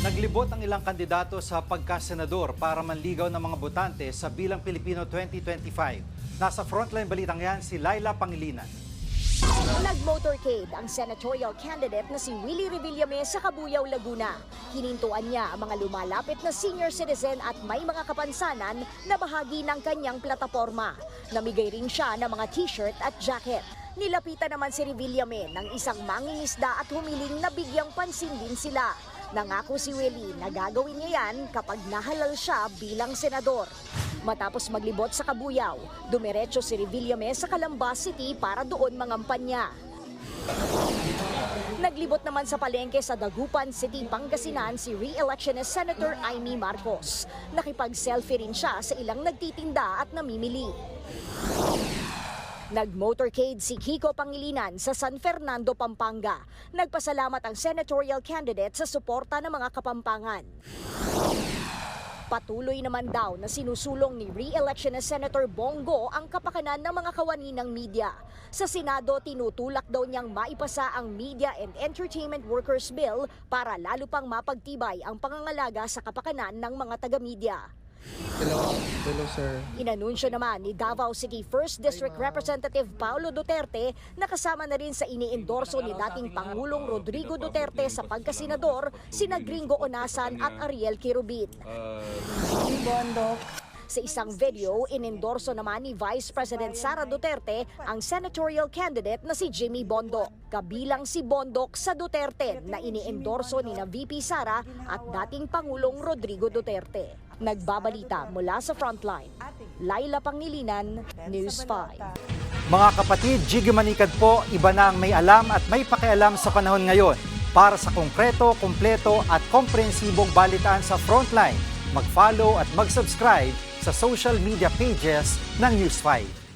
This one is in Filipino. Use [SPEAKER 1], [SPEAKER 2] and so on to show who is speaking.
[SPEAKER 1] Naglibot ang ilang kandidato sa pagkasenador para manligaw ng mga botante sa Bilang Pilipino 2025. Nasa frontline balitang yan si Laila Pangilinan.
[SPEAKER 2] Nag-motorcade ang senatorial candidate na si Willie Revillame sa Cabuyao, Laguna. Hinintuan niya ang mga lumalapit na senior citizen at may mga kapansanan na bahagi ng kanyang plataforma. Namigay rin siya ng mga t-shirt at jacket. Nilapitan naman si Revillame ng isang mangingisda at humiling na bigyang pansin din sila. Nangako si Willie na gagawin niya yan kapag nahalal siya bilang senador. Matapos maglibot sa Cabuyao, dumiretso si Revillame sa Calamba City para doon mangampanya. Naglibot naman sa palengke sa Dagupan City, Pangasinan si re-electionist Senator Amy Marcos. Nakipag-selfie rin siya sa ilang nagtitinda at namimili. Nag-motorcade si Kiko Pangilinan sa San Fernando, Pampanga. Nagpasalamat ang senatorial candidate sa suporta ng mga Kapampangan. Patuloy naman daw na sinusulong ni re-electionist Senator Bongo ang kapakanan ng mga kawani ng media. Sa Senado, tinutulak daw niyang maipasa ang Media and Entertainment Workers Bill para lalo pang mapagtibay ang pangangalaga sa kapakanan ng mga taga-media.
[SPEAKER 3] Hello, sir.
[SPEAKER 2] Inanunsyo naman ni Davao City 1st District Representative Paulo Duterte na kasama na rin sa iniendorso ni dating Pangulong Rodrigo Duterte sa pagkasenador sina Gringo Onasan at Ariel Quirubin. Sa isang video, inendorso naman ni Vice President Sara Duterte ang senatorial candidate na si Jimmy Bondoc. Kabilang si Bondoc sa Duterte na iniendorso ni na VP Sara at dating Pangulong Rodrigo Duterte. Nagbabalita mula sa Frontline, Laila Pangilinan, News 5.
[SPEAKER 1] Mga kapatid, Jiggy Manikad po, iba na ang may alam at may pakialam sa panahon ngayon. Para sa konkreto, kumpleto at komprehensibong balitaan sa Frontline, mag-follow at mag-subscribe sa social media pages ng News 5.